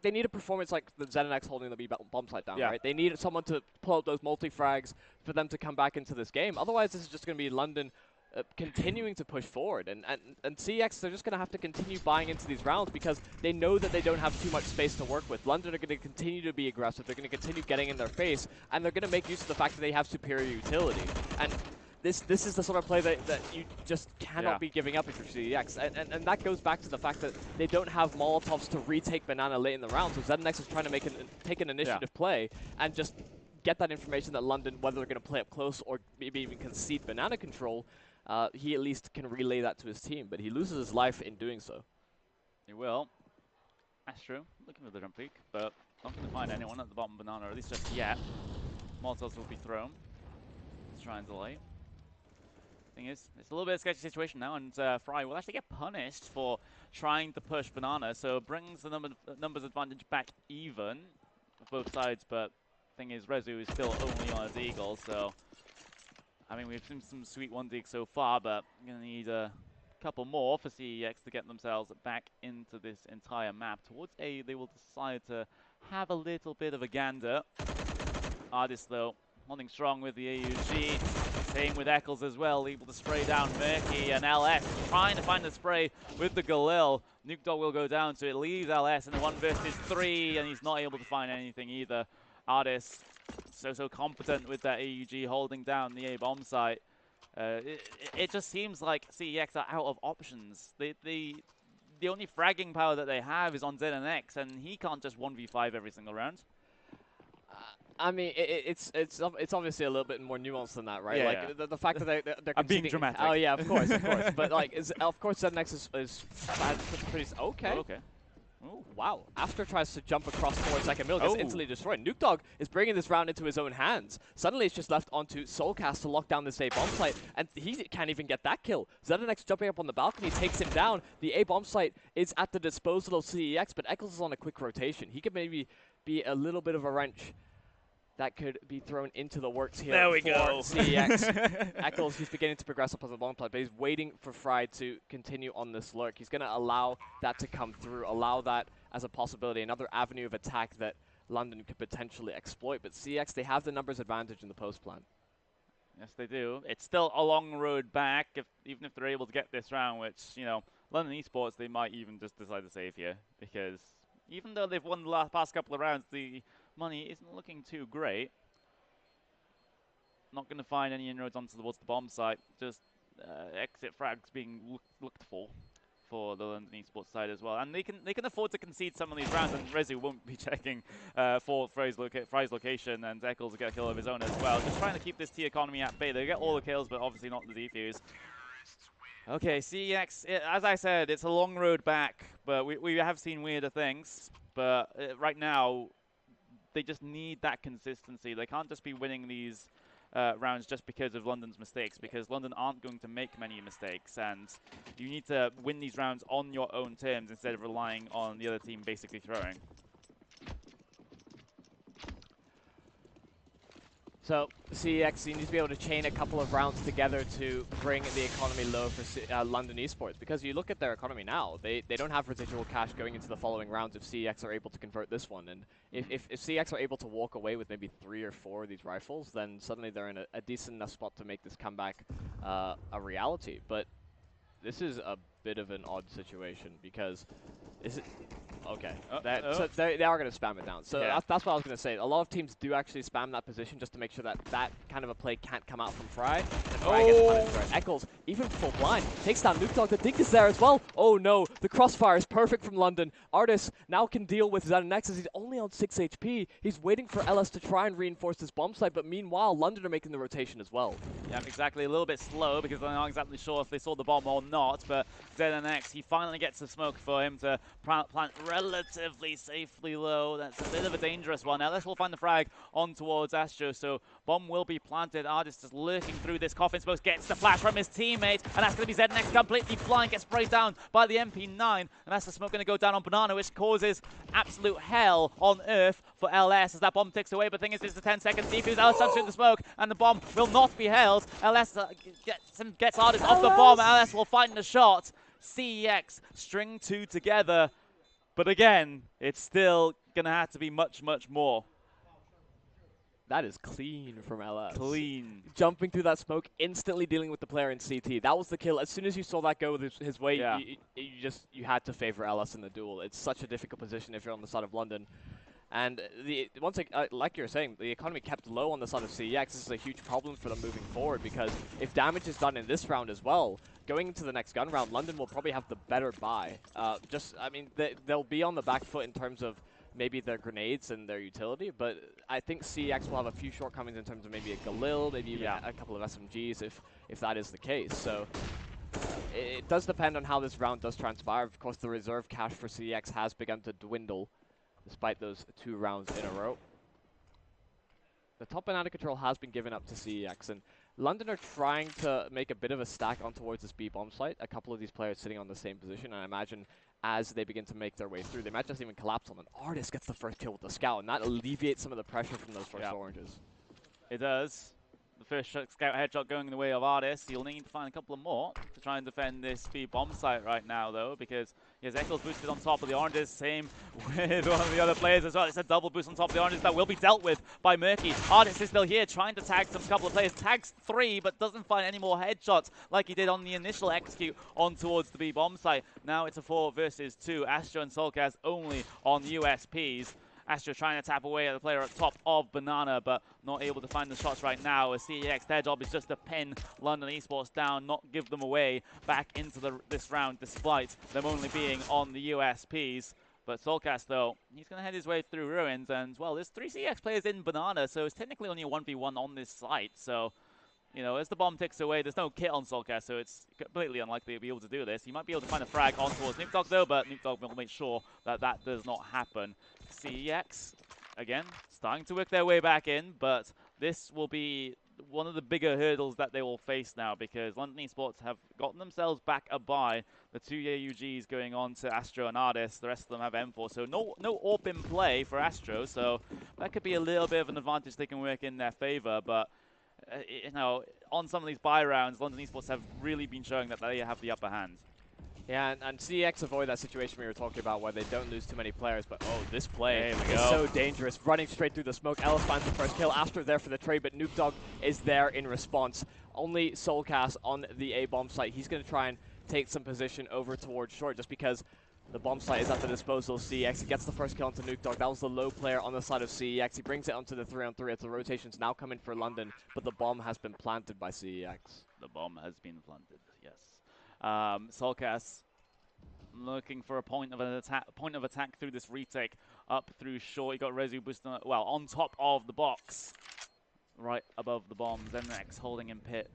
They need a performance like the ZNX holding the B bomb site down, right? They need someone to pull out those multi-frags for them to come back into this game. Otherwise, this is just going to be London continuing to push forward. And CEX, they're just going to have to continue buying into these rounds because they know that they don't have too much space to work with. London are going to continue to be aggressive. They're going to continue getting in their face, and they're going to make use of the fact that they have superior utility. And this is the sort of play that you just cannot be giving up if you're CEX. And that goes back to the fact that they don't have Molotovs to retake Banana late in the round, so ZNX is trying to take an initiative play and just get that information that London, whether they're going to play up close or maybe even concede Banana control, he at least can relay that to his team, but he loses his life in doing so. He will. Astro looking for the jump peak, but not going to find anyone at the bottom of Banana, or at least just yet. Molotovs will be thrown. Let's try and delay. Thing is, it's a little bit of a sketchy situation now, and Fry will actually get punished for trying to push Banana, so brings the numbers advantage back even for both sides, but thing is, Rezu is still only on his Eagle, so I mean, we've seen some sweet 1 so far, but we're going to need a couple more for CEX to get themselves back into this entire map. Towards A, they will decide to have a little bit of a gander. Artist, though, holding strong with the AUG. Same with Eccles as well, able to spray down Murky, and LS trying to find the spray with the Galil. Nuke Dog will go down, so it leaves LS in the 1 versus 3, and he's not able to find anything either. Artist, so competent with that AUG holding down the A bomb site. 2 versus 1 with It just seems like CEX are out of options. The only fragging power that they have is on ZNX, and he can't just 1v5 every single round. I mean, it's obviously a little bit more nuanced than that, right? Yeah, like yeah. the fact that they're I'm being conceding. dramatic. Oh yeah, of course, of course. But like, of course, ZNX is pretty okay. Oh, okay. Ooh. Wow. After tries to jump across towards second middle, gets instantly destroyed. Nuke Dog is bringing this round into his own hands. Suddenly it's just left onto Soulcast to lock down this A bomb site, and he can't even get that kill. ZNX jumping up on the balcony takes him down. The A bomb site is at the disposal of CEX, but Eccles is on a quick rotation. He could maybe be a little bit of a wrench that could be thrown into the works here. There we for go. CEX. Eccles, he's beginning to progress up on the long play, but he's waiting for Fry to continue on this lurk. He's going to allow that to come through, allow that as a possibility, another avenue of attack that London could potentially exploit. But CEX, they have the numbers advantage in the post plan. Yes, they do. It's still a long road back, even if they're able to get this round, which, you know, London eSports, they might even just decide to save here, because even though they've won the past couple of rounds, the money isn't looking too great. Not going to find any inroads towards the bomb site. Just exit frags being looked for the London eSports side as well. And they can afford to concede some of these rounds, and Rezu won't be checking for Fry's location, and Eccles will get a kill of his own as well. Just trying to keep this T economy at bay. They get all the kills, but obviously not the defuse. Okay, CEX, as I said, it's a long road back, but we have seen weirder things. But right now, they just need that consistency. They can't just be winning these rounds just because of London's mistakes, because London aren't going to make many mistakes, and you need to win these rounds on your own terms instead of relying on the other team basically throwing. So CEX needs to be able to chain a couple of rounds together to bring the economy low for London eSports, because you look at their economy now, they don't have residual cash going into the following rounds if CEX are able to convert this one. And if CEX are able to walk away with maybe 3 or 4 of these rifles, then suddenly they're in a decent enough spot to make this comeback a reality. But this is a bit of an odd situation, because okay, so they are going to spam it down. So that's what I was going to say. A lot of teams do actually spam that position just to make sure that that kind of a play can't come out from Fry. And Fry gets punished for it. Eccles, even full blind, takes down Nuke Dog. The Dink is there as well. Oh no, the crossfire is perfect from London. Artis now can deal with ZNX as he's only on 6 HP. He's waiting for LS to try and reinforce this bomb site, but meanwhile, London are making the rotation as well. Yeah, exactly. A little bit slow because they're not exactly sure if they saw the bomb or not, but ZNX, he finally gets the smoke for him to plant relatively safely low. That's a bit of a dangerous one. LS will find the frag on towards Astro, so bomb will be planted. Artist is lurking through this coffin smoke, gets the flash from his teammate, and that's going to be ZNX completely blind, gets sprayed down by the MP9, and that's the smoke going to go down on Banana, which causes absolute hell on earth for LS as that bomb ticks away. But the thing is, this is a 10-second defuse. LS jumps through the smoke, and the bomb will not be held. LS gets Artist off the bomb. LS will find the shot. CEX string 2 together. But again, it's still going to have to be much, much more. That is clean from LS. Clean. Jumping through that smoke, instantly dealing with the player in CT. That was the kill. As soon as you saw that go with his way, you had to favor LS in the duel. It's such a difficult position if you're on the side of London. And like you were saying, the economy kept low on the side of CEX. This is a huge problem for them moving forward, because if damage is done in this round as well, going into the next gun round, London will probably have the better buy. I mean, they'll be on the back foot in terms of maybe their grenades and their utility, but I think CEX will have a few shortcomings in terms of maybe a Galil, maybe even a couple of SMGs if that is the case. So it does depend on how this round does transpire. Of course, the reserve cash for CEX has begun to dwindle despite those 2 rounds in a row. The top banana control has been given up to CEX, and London are trying to make a bit of a stack on towards this B bomb site. A couple of these players sitting on the same position, and I imagine as they begin to make their way through, they might just even collapse on them. Artist gets the first kill with the scout, and that alleviates some of the pressure from those first oranges. It does. The first scout headshot going in the way of Artist. He'll need to find a couple of more to try and defend this B bomb site right now, though, because he has Eccles boosted on top of the oranges. Same with one of the other players as well. It's a double boost on top of the oranges that will be dealt with by Murky. Artist is still here trying to tag some couple of players. Tags 3, but doesn't find any more headshots like he did on the initial execute on towards the B bomb site. Now it's a 4 versus 2. Astro and Solkaz only on USPs. Astro trying to tap away at the player at top of Banana, but not able to find the shots right now. As CEX, their job is just to pin London eSports down, not give them away back into this round, despite them only being on the USPs. But CeX, though, he's going to head his way through Ruins, and, well, there's 3 CX players in Banana, so it's technically only a 1v1 on this site. So, you know, as the bomb ticks away, there's no kit on CeX, so it's completely unlikely to be able to do this. He might be able to find a frag on towards Nukedog, though, but Nukedog will make sure that that does not happen. CEX, again, starting to work their way back in, but this will be one of the bigger hurdles that they will face now, because London eSports have gotten themselves back a bye. The 2 AUGs going on to Astro and Ardis. The rest of them have M4, so no AWP in play for Astro, so that could be a little bit of an advantage they can work in their favor, but you know, on some of these bye rounds, London eSports have really been showing that they have the upper hand. Yeah, and CEX avoid that situation we were talking about where they don't lose too many players, but oh, this play There we is go. so dangerous. Running straight through the smoke. Ellis finds the first kill. Astro there for the trade, but Nukedog is there in response. Only Soulcast on the A-bomb site. He's going to try and take some position over towards short just because the bomb site is at the disposal of CEX. He gets the first kill onto Nukedog. That was the low player on the side of CEX. He brings it onto the 3-on-3 as the rotation's now coming for London, but the bomb has been planted by CEX. The bomb has been planted, yes. Soulcast looking for a point of attack through this retake up through short. He got Rezu boosting, well, on top of the box, right above the bomb. ZenX holding in pit,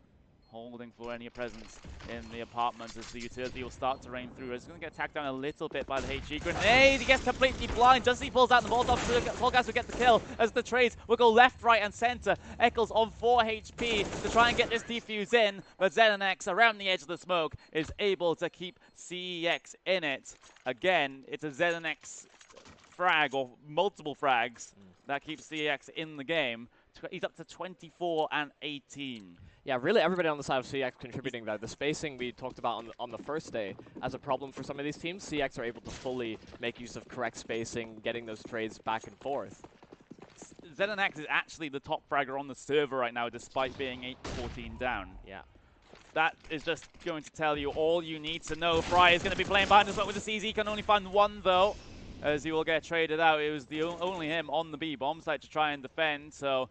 holding for any presence in the apartments as the utility will start to rain through. He's going to get tacked down a little bit by the HG grenade. He gets completely blind just as he pulls out the Molotov. Soulcast will get the kill as the trades will go left, right, and center. Eccles on 4 HP to try and get this defuse in, but ZenX around the edge of the smoke is able to keep CEX in it. Again, it's a ZenX frag or multiple frags that keeps CEX in the game. He's up to 24 and 18. Yeah, really everybody on the side of CX contributing there. The spacing we talked about on the first day as a problem for some of these teams, CX are able to fully make use of correct spacing, getting those trades back and forth. ZenX is actually the top fragger on the server right now, despite being 8-14 down. Yeah. That is just going to tell you all you need to know. Fry is going to be playing behind us, but with the CZ, he can only find one, though, as he will get traded out. It was only him on the B bomb site to try and defend, so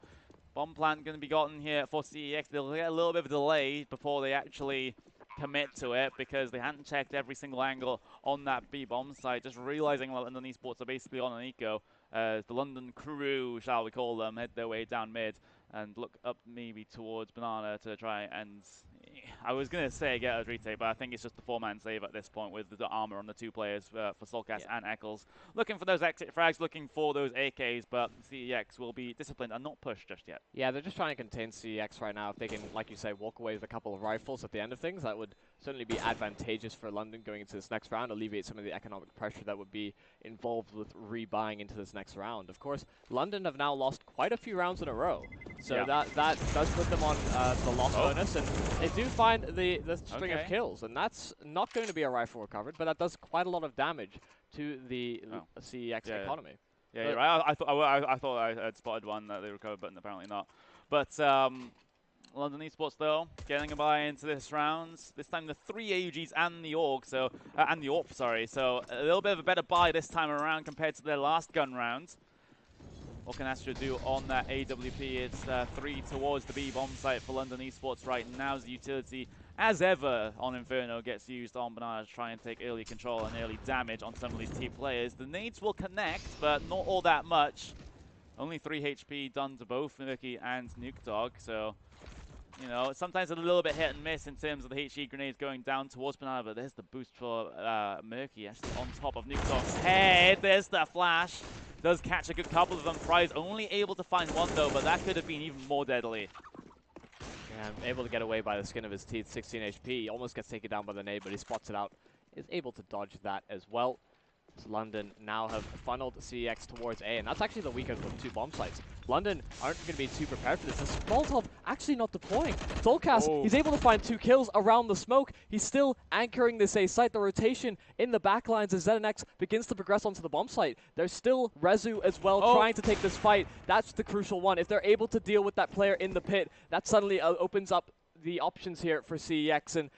bomb plant going to be gotten here for CEX. They'll get a little bit of a delay before they actually commit to it because they hadn't checked every single angle on that B bomb site. Just realizing that London eSports are basically on an eco. The London crew, shall we call them, head their way down mid and look up maybe towards Banana to try and... I was going to say get a retake, but I think it's just the 4-man save at this point with the armor on the 2 players for Soulcast and Eccles. Looking for those exit frags, looking for those AKs, but CEX will be disciplined and not pushed just yet. Yeah, they're just trying to contain CEX right now. If they can, like you say, walk away with a couple of rifles at the end of things, that would certainly be advantageous for London going into this next round, alleviate some of the economic pressure that would be involved with rebuying into this next round. Of course, London have now lost quite a few rounds in a row, so that does put them on the loss bonus, and they do find the string of kills, and that's not going to be a rifle recovered, but that does quite a lot of damage to the CEX economy. Yeah, you're right. I thought I had spotted one that they recovered, but apparently not. But London eSports, though, getting a buy into this round. This time the 3 AUGs and the AWP, so So a little bit of a better buy this time around compared to their last gun round. What can Astro do on that AWP? It's 3 towards the B bomb site for London eSports right now. As the utility, as ever, on Inferno gets used on Banana to try and take early control and early damage on some of these team players. The nades will connect, but not all that much. Only 3 HP done to both Murky and Nukedog, so... You know, sometimes a little bit hit and miss in terms of the HE grenades going down towards Banana, but there's the boost for Murky actually on top of Nukedog's head. There's the flash. Does catch a good couple of them. Fry's only able to find one though, but that could have been even more deadly. Yeah, able to get away by the skin of his teeth, 16 HP. He almost gets taken down by the nade, but he spots it out. Is able to dodge that as well. So London now have funneled CEX towards A, and that's actually the weakest of 2 bomb sites. London aren't going to be too prepared for this. This Molotov actually not deploying. Soulcast, he's able to find 2 kills around the smoke. He's still anchoring this A site. The rotation in the backlines as ZenX begins to progress onto the bomb site. There's still Rezu as well trying to take this fight. That's the crucial one. If they're able to deal with that player in the pit, that suddenly opens up the options here for CEX, and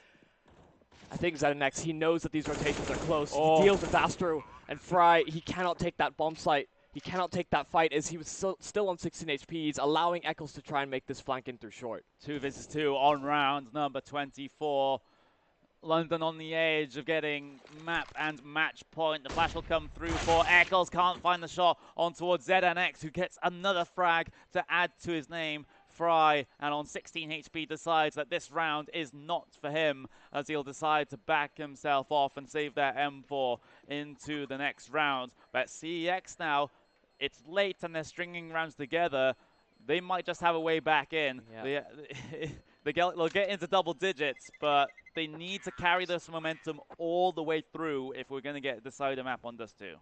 I think ZenX, he knows that these rotations are close. He deals with Astro and Fry. He cannot take that bomb site. he cannot take that fight as he was still on 16 HP. He's allowing Eccles to try and make this flank in through short. 2 versus 2 on round number 24. London on the edge of getting map and match point. The flash will come through for Eccles. Can't find the shot on towards ZNX, who gets another frag to add to his name. Fry, and on 16 HP, decides that this round is not for him, as he'll decide to back himself off and save that M4 into the next round. But CEX now, it's late and they're stringing rounds together. They might just have a way back in. Yeah. They'll get into double digits, but they need to carry this momentum all the way through if we're going to get the decider map on Dust 2.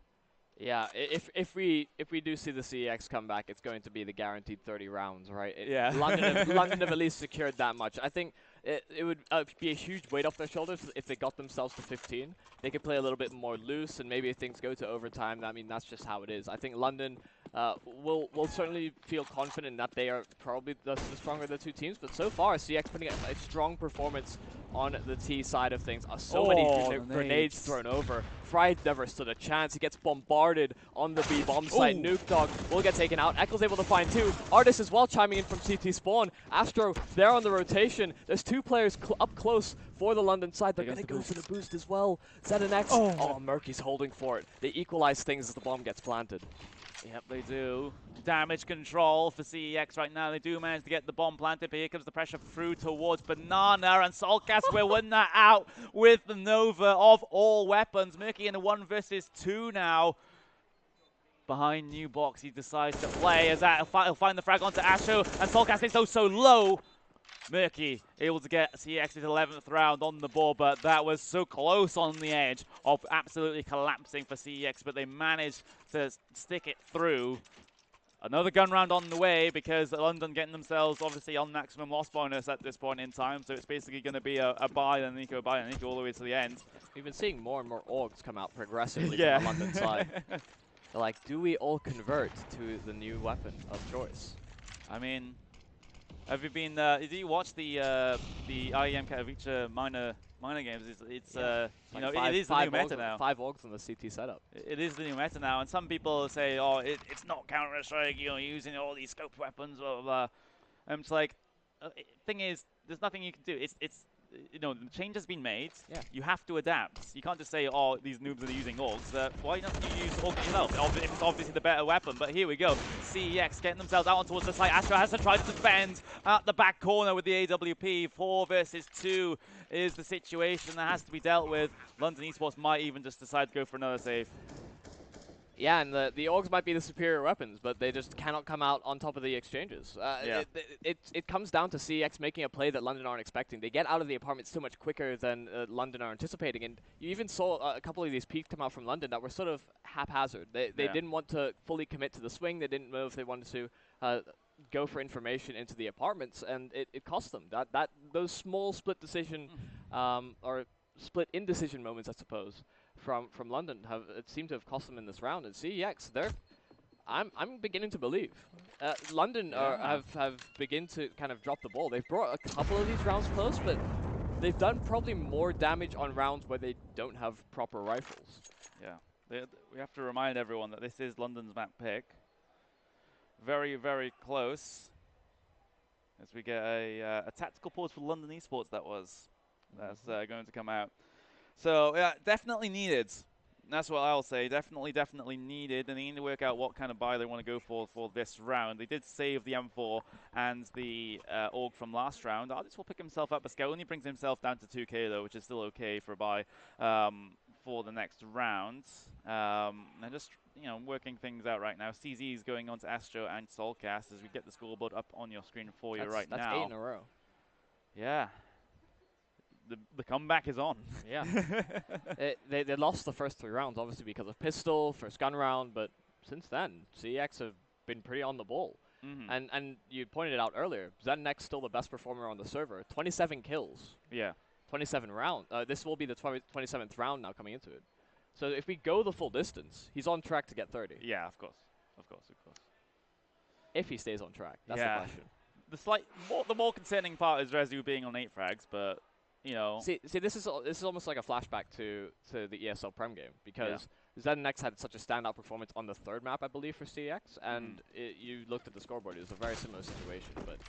Yeah, if we do see the CEX come back, it's going to be the guaranteed 30 rounds, right? London have at least secured that much. I think it would be a huge weight off their shoulders if they got themselves to 15. They could play a little bit more loose, and maybe if things go to overtime, I mean, that's just how it is. I think London will certainly feel confident that they are probably the stronger of the two teams, but so far, CX putting a strong performance on the T side of things. So many grenades thrown over. Fry never stood a chance. He gets bombarded on the B bomb site. Nuke Dog will get taken out. Eccles able to find 2. Artist as well chiming in from CT spawn. Astro there on the rotation. There's 2 players up close for the London side. They're going to go for the boost as well. ZNX. Oh, Murky's holding for it. They equalize things as the bomb gets planted. Yep, they do. Damage control for CEX right now. They do manage to get the bomb planted, but here comes the pressure through towards Banana, and Soulcast will win that out with the Nova of all weapons. Murky in a 1 versus 2 now. Behind New Box, he decides to play as that he'll find the frag onto Asho, and Soulcast is so low. Murky able to get CX's 11th round on the board, but that was so close on the edge of absolutely collapsing for CEX, but they managed to stick it through. Another gun round on the way because London getting themselves obviously on maximum loss bonus at this point in time, so it's basically going to be a buy and Nico all the way to the end. We've been seeing more and more orgs come out progressively from the London side. They're like, do we all convert to the new weapon of choice? I mean, have you been? Did you watch the IEM Katowice minor games? It's you know, it is the new meta now. 5 orgs on the CT setup. It is the new meta now, and some people say, oh, it's not Counter-Strike, you know, using all these scope weapons, blah blah blah. And it's like, thing is, there's nothing you can do. It's you know, the change has been made. Yeah. You have to adapt. You can't just say, oh, these noobs are using orgs. Why don't you use org yourself? It's obviously the better weapon, but here we go. CEX getting themselves out towards the site. Astro has to try to defend at the back corner with the AWP. 4 versus 2 is the situation that has to be dealt with. London eSports might even just decide to go for another save. Yeah, and the orgs might be the superior weapons, but they just cannot come out on top of the exchanges. It comes down to CX making a play that London aren't expecting. They get out of the apartment so much quicker than London are anticipating, and you even saw a couple of these peaks come out from London that were sort of haphazard. They didn't want to fully commit to the swing. They didn't know if they wanted to go for information into the apartments, and it cost them. Those small split decision or split indecision moments, I suppose, from London seem to have cost them in this round. And CEX, I'm beginning to believe London have begun to kind of drop the ball. They've brought a couple of these rounds close, but they've done probably more damage on rounds where they don't have proper rifles. Yeah, we have to remind everyone that this is London's map pick. Very, very close. As we get a tactical pause for London eSports, that's going to come out. So, yeah, definitely needed. That's what I'll say. Definitely needed. And they need to work out what kind of buy they want to go for this round. They did save the M4 and the AUG from last round. Artist will pick himself up. But Scout only brings himself down to 2k, though, which is still okay for a buy for the next round. And just, you know, working things out right now. CZ is going on to Astro and Soulcast as we get the scoreboard up on your screen for you right now. That's 8 in a row. Yeah. The comeback is on. Yeah. They lost the first 3 rounds, obviously, because of pistol, first gun round, but since then, CEX have been pretty on the ball. And you pointed it out earlier, ZenNex still the best performer on the server. 27 kills. Yeah. 27 round. This will be the 27th round now coming into it. So if we go the full distance, he's on track to get 30. Yeah, of course. If he stays on track, that's the question. The more concerning part is Rezu being on 8 frags, but you know. See, this is almost like a flashback to the ESL Prem game because ZNX had such a standout performance on the third map, I believe, for CeX, and you looked at the scoreboard, it was a very similar situation, but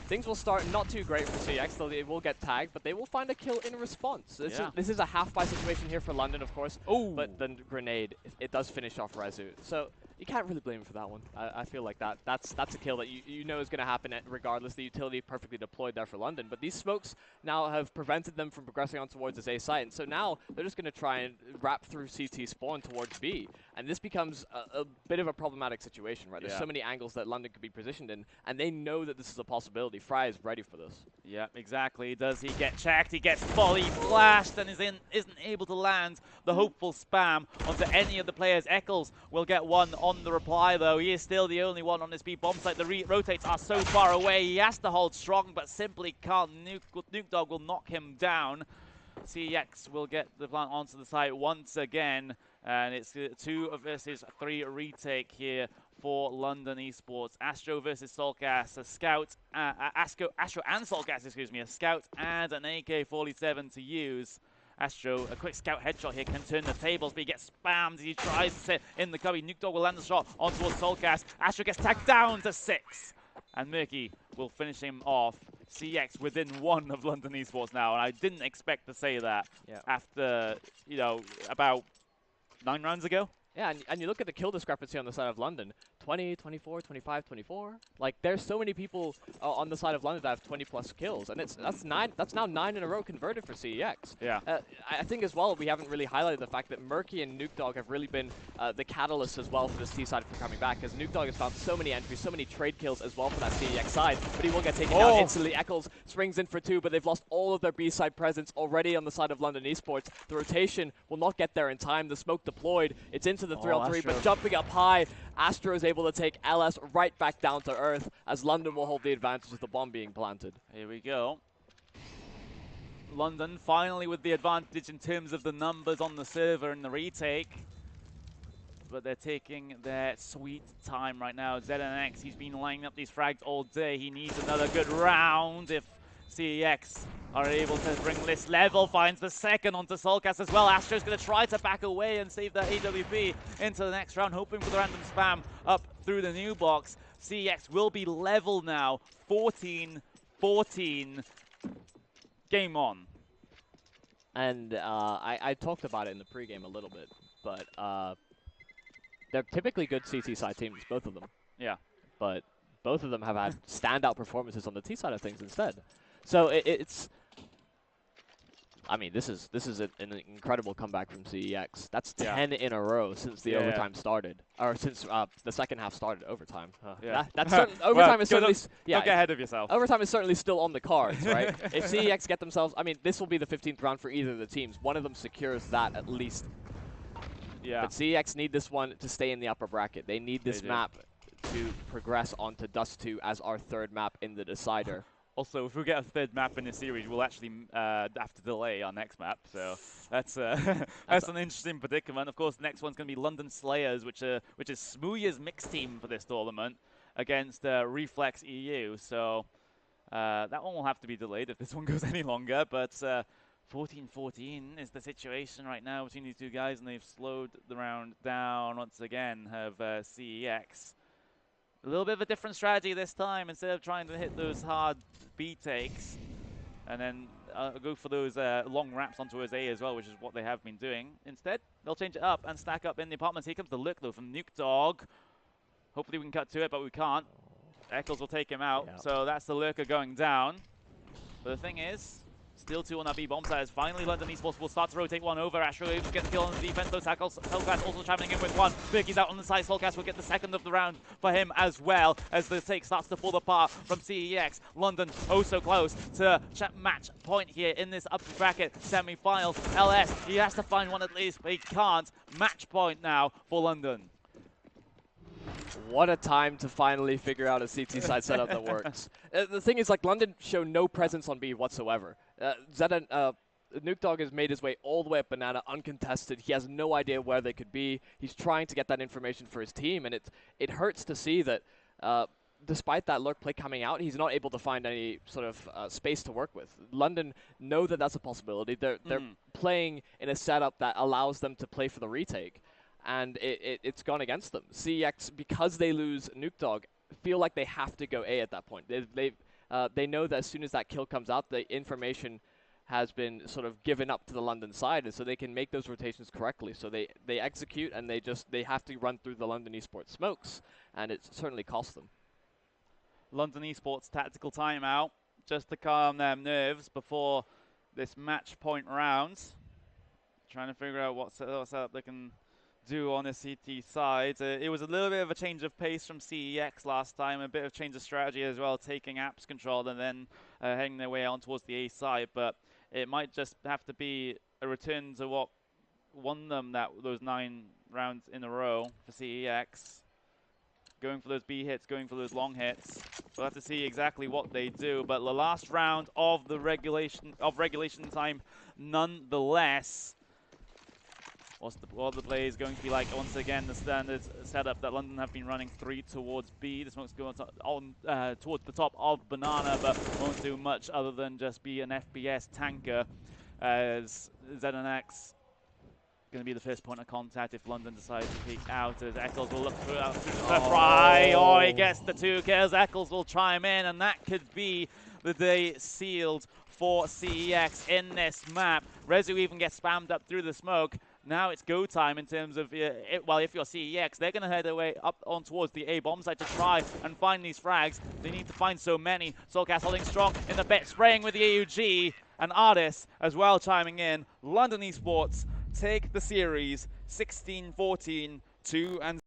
things will start not too great for CeX, though they will get tagged, but they will find a kill in response. This is a half-buy situation here for London, of course, but the grenade, it does finish off Rezu. So you can't really blame him for that one. I feel like that's a kill that you know is going to happen regardless. The utility perfectly deployed there for London, but these smokes now have prevented them from progressing on towards this A site, and so now they're just going to try and wrap through CT spawn towards B, and this becomes a bit of a problematic situation, right? There's so many angles that London could be positioned in, and they know that this is a possibility. Fry is ready for this. Yeah, exactly. Does he get checked? He gets volley flashed and isn't able to land the hopeful spam onto any of the players. Eccles will get one on the reply, though. He is still the only one on this B bomb site. The rotates are so far away. He has to hold strong, but simply can't. Nuke Dog will knock him down. CeX will get the plant onto the site once again, and it's 2 versus 3 retake here for London eSports. Astro versus Solgas, a scout, Astro and Solgas, excuse me, a scout and an AK-47 to use. Astro, a quick scout headshot here, can turn the tables, but he gets spammed. He tries to sit in the cubby. Nuke Dog will land the shot on towards Solgas. Astro gets tagged down to 6. And Murky will finish him off. CeX within 1 of London eSports now, and I didn't expect to say that after, you know, about 9 rounds ago. Yeah, and you look at the kill discrepancy on the side of London, 20, 24, 25, 24. Like, there's so many people on the side of London that have 20-plus kills, and that's now 9 in a row converted for CeX. Yeah. I think as well, we haven't really highlighted the fact that Murky and Nuke Dog have really been the catalyst as well for this T side for coming back, because Nuke Dog has found so many entries, so many trade kills as well for that CeX side, but he will get taken down instantly. Eccles springs in for 2, but they've lost all of their B side presence already on the side of London eSports. The rotation will not get there in time. The smoke deployed. It's into the 3-on-3, but jumping up high, Astro is able to take LS right back down to earth as London will hold the advantage with the bomb being planted. Here we go. London finally with the advantage in terms of the numbers on the server in the retake. But they're taking their sweet time right now. ZNX, he's been lining up these frags all day. He needs another good round if CeX are able to bring this level. Finds the second onto Solcast as well. Astro's going to try to back away and save that AWP into the next round, hoping for the random spam up through the new box. CeX will be level now, 14-14. Game on. And I talked about it in the pregame a little bit, but they're typically good CT side teams, both of them. Yeah. But both of them have had standout performances on the T side of things instead. So it's, I mean, this is an incredible comeback from CeX. That's 10 in a row since the overtime started, or since the second half started. Overtime. That's overtime is certainly don't get ahead of yourself. Overtime is certainly still on the cards, right? If CeX get themselves, I mean, this will be the 15th round for either of the teams. One of them secures that at least. Yeah. But CeX need this one to stay in the upper bracket. They need this map to progress onto Dust 2 as our third map in the decider. Also, if we get a third map in this series, we'll actually have to delay our next map. So that's that's an interesting predicament. Of course, the next one's going to be London Slayers, which is Smooya's mixed team for this tournament against Reflex EU. So that one will have to be delayed if this one goes any longer. But 14-14 is the situation right now between these two guys, and they've slowed the round down once again. Have CeX. A little bit of a different strategy this time. Instead of trying to hit those hard B takes and then go for those long wraps onto his A as well, which is what they have been doing. Instead, they'll change it up and stack up in the apartments. Here comes the look, though, from Nuke Dog. Hopefully we can cut to it, but we can't. Eccles will take him out. Yeah. So that's the lurker going down. But the thing is, still 2 on that B bomb side. Finally, London eSports will start to rotate one over. Astro able to get the kill on the defense. Those tackles. Solcast also traveling in with one. Birky's out on the side. Solcast will get the second of the round for him as well as the take starts to fall apart from CeX. London oh so close to match point here in this upper bracket semi-finals. LS, he has to find one at least, but he can't. Match point now for London. What a time to finally figure out a CT side setup that works. The thing is, like, London show no presence on B whatsoever. Nuke Dog has made his way all the way up Banana, uncontested. He has no idea where they could be. He's trying to get that information for his team, and it hurts to see that despite that lurk play coming out, he's not able to find any sort of space to work with. London know that that's a possibility. They're playing in a setup that allows them to play for the retake. and it's gone against them. CeX, because they lose Nuke Dog, feel like they have to go A at that point. They know that as soon as that kill comes out, the information has been sort of given up to the London side, and so they can make those rotations correctly. So they execute, and they have to run through the London eSports smokes, and it certainly cost them. London eSports tactical timeout just to calm their nerves before this match point round. Trying to figure out what setup they can do on the CT side. It was a little bit of a change of pace from CEX last time, a bit of change of strategy as well, taking apps control and then heading their way on towards the A side. But it might just have to be a return to what won them those 9 rounds in a row for CEX. Going for those B hits, going for those long hits. We'll have to see exactly what they do. But the last round of the regulation time, nonetheless. What the play is going to be like, once again, the standard setup that London have been running 3 towards B. The smoke's going on towards the top of Banana, but won't do much other than just be an FPS tanker, as ZNX going to be the first point of contact if London decides to peek out, as Eccles will look through the fry. Oh, he gets the 2 kills. Eccles will chime in, and that could be the day sealed for CEX in this map. Rezu even gets spammed up through the smoke. Now it's go time in terms of, well, if you're CEX, they're going to head their way up on towards the A bomb site to try and find these frags. They need to find so many. Soulcast holding strong in the pit, spraying with the AUG, and Artis as well chiming in. London eSports take the series 16-14, 2-0.